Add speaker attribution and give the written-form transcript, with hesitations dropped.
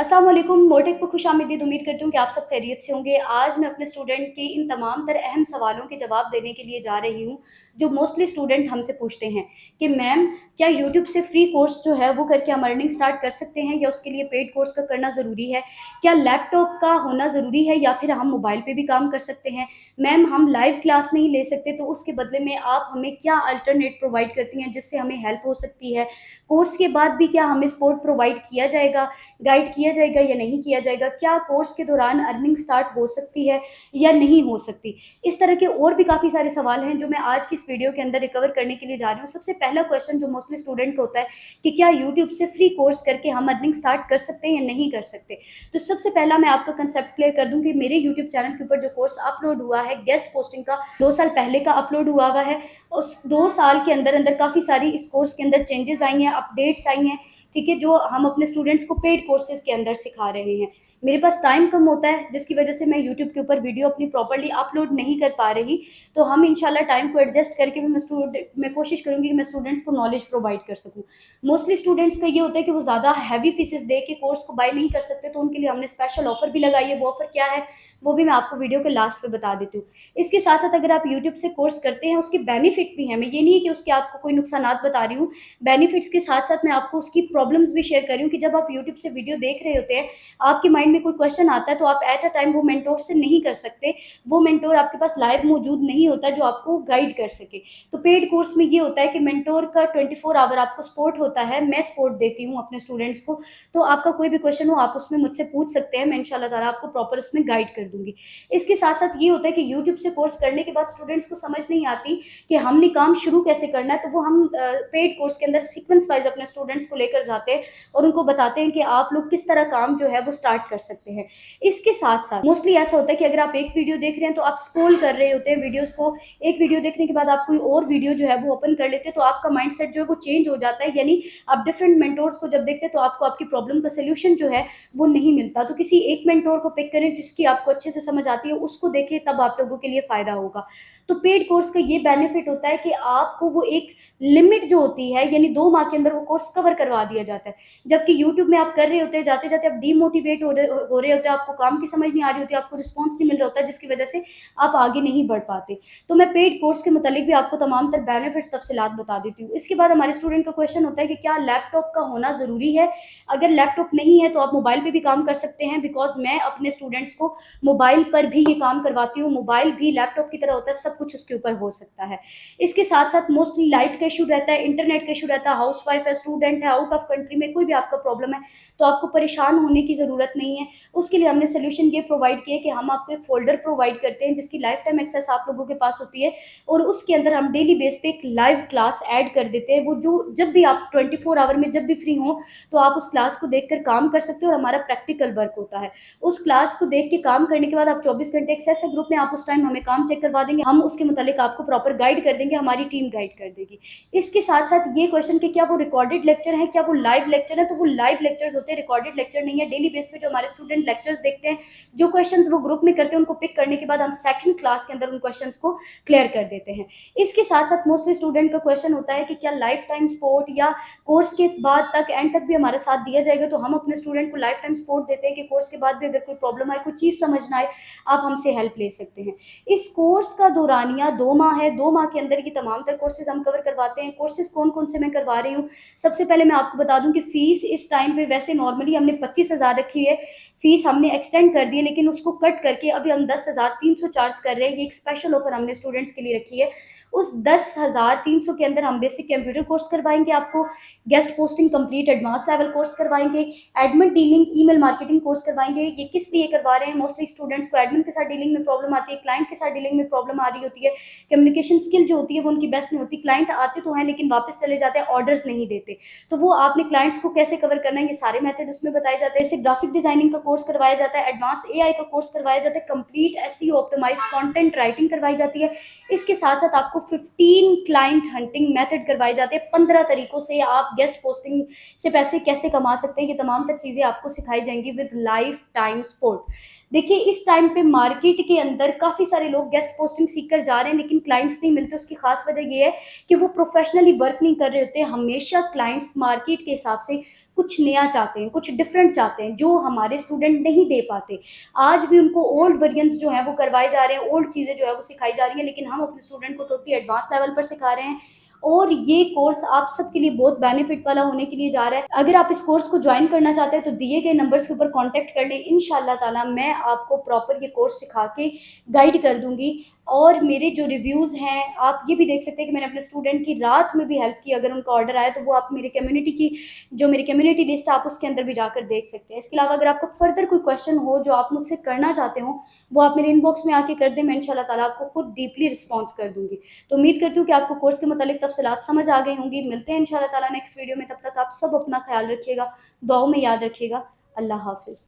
Speaker 1: अस्सलाम वालेकुम, मोटेक पे खुशामदीद। उम्मीद करती हूँ कि आप सब खैरियत से होंगे। आज मैं अपने स्टूडेंट के इन तमाम तर अहम सवालों के जवाब देने के लिए जा रही हूँ, जो मोस्टली स्टूडेंट हमसे पूछते हैं कि मैम, क्या यूट्यूब से फ्री कोर्स जो है वो करके हम अर्निंग स्टार्ट कर सकते हैं या उसके लिए पेड कोर्स का करना ज़रूरी है? क्या लैपटॉप का होना ज़रूरी है या फिर हम मोबाइल पे भी काम कर सकते हैं? मैम, हम लाइव क्लास नहीं ले सकते तो उसके बदले में आप हमें क्या अल्टरनेट प्रोवाइड करती हैं जिससे हमें हेल्प हो सकती है? कोर्स के बाद भी क्या हमें सपोर्ट प्रोवाइड किया जाएगा, गाइड किया जाएगा या नहीं किया जाएगा? क्या कोर्स के दौरान अर्निंग स्टार्ट हो सकती है या नहीं हो सकती? इस तरह के और भी काफ़ी सारे सवाल हैं जो मैं आज की इस वीडियो के अंदर रिकवर करने के लिए जा रही हूँ। सबसे पहला क्वेश्चन जो मोस्टली स्टूडेंट का होता है कि क्या यूट्यूब से फ्री कोर्स करके हम अर्निंग स्टार्ट कर सकते हैं या नहीं कर सकते? तो सबसे पहला मैं आपका कंसेप्ट क्लियर कर दूँ कि मेरे यूट्यूब चैनल के ऊपर जो कोर्स अपलोड हुआ है गेस्ट पोस्टिंग का, 2 साल पहले का अपलोड हुआ है। उस 2 साल के अंदर काफ़ी सारी इस कोर्स के अंदर चेंजेस आई हैं, अपडेट्स आई हैं, ठीक है, जो हम अपने स्टूडेंट्स को पेड कोर्सेज़ के अंदर सिखा रहे हैं। मेरे पास टाइम कम होता है जिसकी वजह से मैं यूट्यूब के ऊपर वीडियो अपनी प्रॉपर्ली अपलोड नहीं कर पा रही, तो हम इंशाल्लाह टाइम को एडजस्ट करके भी मैं कोशिश करूँगी कि मैं स्टूडेंट्स को नॉलेज प्रोवाइड कर सकूँ। मोस्टली स्टूडेंट्स का ये होता है कि वो ज़्यादा हैवी फीसेस दे के कोर्स को बाय नहीं कर सकते, तो उनके लिए हमने स्पेशल ऑफ़र भी लगाई है। वो ऑफ़र क्या है, वो भी मैं आपको वीडियो के लास्ट पे बता देती हूँ। इसके साथ-साथ अगर आप यूट्यूब से कोर्स करते हैं, उसके बेनिफिट भी हैं। मैं ये नहीं है कि उसके आपको कोई नुकसानात बता रही हूँ, बेनिफिट्स के साथ-साथ मैं आपको उसकी प्रॉब्लम्स भी शेयर कर रही हूँ कि जब आप यूट्यूब से वीडियो देख रहे होते हैं, आपके माइंड में कोई क्वेश्चन आता है तो आप एट अ टाइम वो मेंटर से नहीं कर सकते। वो मेंटर आपके पास लाइव मौजूद नहीं होता जो आपको गाइड कर सके। तो पेड कोर्स में ये होता है कि मेंटर का 24 आवर आपको सपोर्ट होता है। मैं सपोर्ट देती हूँ अपने स्टूडेंट्स को, तो आपका कोई भी क्वेश्चन हो आप उसमें मुझसे पूछ सकते हैं। मैं इंशाल्लाह ताला आपको प्रॉपर उसमें गाइड कर दूँगी। इसके साथ-साथ ये होता है कि यूट्यूब से कोर्स करने के बाद स्टूडेंट्स को समझ नहीं आती कि हमने काम शुरू कैसे करना है, तो वो हम पेड कोर्स के अंदर सीक्वेंस वाइज़ अपने स्टूडेंट्स को लेकर जाते हैं और उनको बताते हैं कि आप लोग किस तरह काम जो है वो स्टार्ट कर सकते हैं। इसके साथ-साथ मोस्टली ऐसा होता है कि अगर आप एक वीडियो देख रहे हैं तो आप स्क्रॉल कर रहे होते हैं वीडियोज़ को, एक वीडियो देखने के बाद आप कोई और वीडियो जो है वो ओपन कर लेते हैं, तो आपका माइंडसेट जो है वो चेंज हो जाता है। यानी आप डिफरेंट मेंटोर्स को जब देखते हैं तो आपको आपकी प्रॉब्लम का सॉल्यूशन जो है वो नहीं मिलता। तो किसी एक मेंटोर को पिक करें जिसकी आपको अच्छे से समझ आती है, उसको देखें, तब आप लोगों के लिए फ़ायदा होगा। तो पेड कोर्स का ये बेनिफिट होता है कि आपको वो एक लिमिट जो होती है, यानी 2 माह के अंदर वो कोर्स कवर करवा दिया जाता है। जबकि यूट्यूब में आप कर रहे होते हैं, जाते-जाते आप डीमोटिवेट हो रहे होते हैं, आपको काम की समझ नहीं आ रही होती, आपको रिस्पॉन्स नहीं मिल रहा होता, जिसकी वजह से आप आगे नहीं बढ़ पाते। तो मैं पेड कोर्स के मुतालिक भी आपको तमाम तर बेनिफिट्स तफसीलात बता देती हूँ। इसके बाद हमारे स्टूडेंट का क्वेश्चन होता है कि क्या लैपटॉप का होना ज़रूरी है? अगर लैपटॉप नहीं है तो आप मोबाइल पे भी काम कर सकते हैं, बिकॉज़ मैं अपने स्टूडेंट्स को मोबाइल पर भी ये काम करवाती हूँ। मोबाइल भी लैपटॉप की तरह होता है, सब कुछ उसके ऊपर हो सकता है। इसके साथ-साथ मोस्टली लाइट का इश्यू रहता है, इंटरनेट का इश्यू रहता है, हाउसवाइफ है, स्टूडेंट है, आउट ऑफ कंट्री में कोई भी आपका प्रॉब्लम है, तो आपको परेशान होने की ज़रूरत नहीं है। उसके लिए हमने सॉल्यूशन ये प्रोवाइड किया कि हम आपको एक फ़ोल्डर प्रोवाइड करते हैं जिसकी लाइफ टाइम एक्सेस आप लोगों के पास होती है, और उसके अंदर हम डेली बेस पे एक लाइव क्लास ऐड कर देते हैं। वो जो जब भी आप 24 आवर में जब भी फ्री हों, तो आप उस क्लास को देखकर काम कर सकते हो और हमारा प्रैक्टिकल वर्क होता है। उस क्लास को देख के काम करने के बाद आप 24 घंटे एक्सेस है ग्रुप में, आप उस टाइम हमें काम चेक करवा देंगे, हम उसके मुतालिक आपको प्रॉपर गाइड कर देंगे, हमारी टीम गाइड कर देगी। इसके साथ-साथ ये क्वेश्चन कि क्या वो रिकॉर्डेड लेक्चर है, क्या वो लाइव लेक्चर है? तो वो लाइव लेक्चर्स होते हैं, रिकॉर्डेड लेक्चर नहीं है। डेली बेस पे जो हमारे स्टूडेंट लेक्चर्स देखते हैं, जो क्वेश्चंस वो ग्रुप में करते हैं, उनको पिक करने के बाद हम सेकंड क्लास के अंदर उन क्वेश्चंस को क्लियर कर देते हैं। इसके साथ-साथ मोस्टली स्टूडेंट का क्वेश्चन होता है कि क्या लाइफ टाइम सपोर्ट या कोर्स के बाद तक एंड तक भी हमारा साथ दिया जाएगा? तो हम अपने स्टूडेंट को लाइफ टाइम सपोर्ट देते हैं कि कोर्स के बाद भी अगर कोई प्रॉब्लम आए, कोई चीज़ समझ ना आए, आप हमसे हेल्प ले सकते हैं। इस कोर्स का दौरानिया 2 माह है, 2 माह के अंदर ये तमाम तर कोर्सेज़ हम कवर करवाते हैं। कोर्सेज़ कौन-कौन से मैं करवा रही हूँ? सबसे पहले मैं आपको बता दूँ कि फ़ीस इस टाइम पे वैसे नॉर्मली हमने 25,000 रखी है, फ़ीस हमने एक्सटेंड कर दी है, लेकिन उसको कट करके अभी हम 10,300 चार्ज कर रहे हैं। ये एक स्पेशल ऑफ़र हमने स्टूडेंट्स के लिए रखी है। उस 10,300 के अंदर हम बेसिक कंप्यूटर कोर्स करवाएँगे आपको, guest posting complete advance level course करवाएँगे, admin dealing, email marketing course करवाएँगे। ये किस लिए करवा रहे हैं? मोस्टली स्टूडेंट्स को एडमिन के साथ डीलिंग में प्रॉब्लम आती है, क्लाइंट के साथ डीलिंग में प्रॉब्लम आ रही होती है, कम्युनिकेशन स्किल जो होती है वो उनकी बेस्ट नहीं होती। क्लाइंट आते तो हैं लेकिन वापस चले जाते हैं, ऑर्डर्स नहीं देते। तो वो आपने क्लाइंट्स को कैसे कवर करना है, ये सारे मेथड उसमें बताए जाते हैं। जैसे ग्राफिक डिजाइनिंग का कोर्स करवाया जाता है, एडवांस एआई का कोर्स करवाया जाता है, complete SEO optimised content writing करवाई जाती है। इसके साथ-साथ आपको 15 क्लाइंट हंटिंग मेथड करवाए जाते हैं। 15 तरीकों से आप गेस्ट पोस्टिंग से पैसे कैसे कमा सकते हैं, ये तमाम तर चीज़ें आपको सिखाई जाएँगी विद लाइफ टाइम सपोर्ट। देखिए, इस टाइम पे मार्केट के अंदर काफ़ी सारे लोग गेस्ट पोस्टिंग सीख कर जा रहे हैं लेकिन क्लाइंट्स नहीं मिलते। उसकी खास वजह ये है कि वो प्रोफेशनली वर्क नहीं कर रहे होते। हमेशा क्लाइंट्स मार्केट के हिसाब से कुछ नया चाहते हैं, कुछ डिफरेंट चाहते हैं, जो हमारे स्टूडेंट नहीं दे पाते। आज भी उनको ओल्ड वेरिएंट्स जो हैं वो करवाए जा रहे हैं, ओल्ड चीज़ें जो है वो सिखाई जा रही है, लेकिन हम अपने स्टूडेंट को टोटली एडवांस लेवल पर सिखा रहे हैं। और ये कोर्स आप सबके लिए बहुत बेनिफिट वाला होने के लिए जा रहा है। अगर आप इस कोर्स को ज्वाइन करना चाहते हैं तो दिए गए नंबर्स के ऊपर कॉन्टैक्ट कर लें। इंशाल्लाह ताला मैं आपको प्रॉपर ये कोर्स सिखा के गाइड कर दूंगी। और मेरे जो रिव्यूज़ हैं आप ये भी देख सकते हैं कि मैंने अपने स्टूडेंट की रात में भी हेल्प की। अगर उनका ऑर्डर आया तो वो आप मेरी कम्युनिटी की जो मेरी कम्युनिटी लिस्ट है आप उसके अंदर भी जाकर देख सकते हैं। इसके अलावा अगर आपका फर्दर कोई क्वेश्चन हो जो आप मुझसे करना चाहते हो, वो आप मेरे इनबॉक्स में आके कर दें, मैं इंशाल्लाह ताला आपको खुद डीपली रिस्पॉन्स कर दूंगी। तो उम्मीद करती हूँ कि आपको कोर्स के मतलब तफसीलात समझ आ गई होंगी। मिलते हैं इंशाल्लाह ताला नेक्स्ट वीडियो में, तब तक आप सब अपना ख्याल रखिएगा, दुआओं में याद रखिएगा। अल्लाह हाफिज़।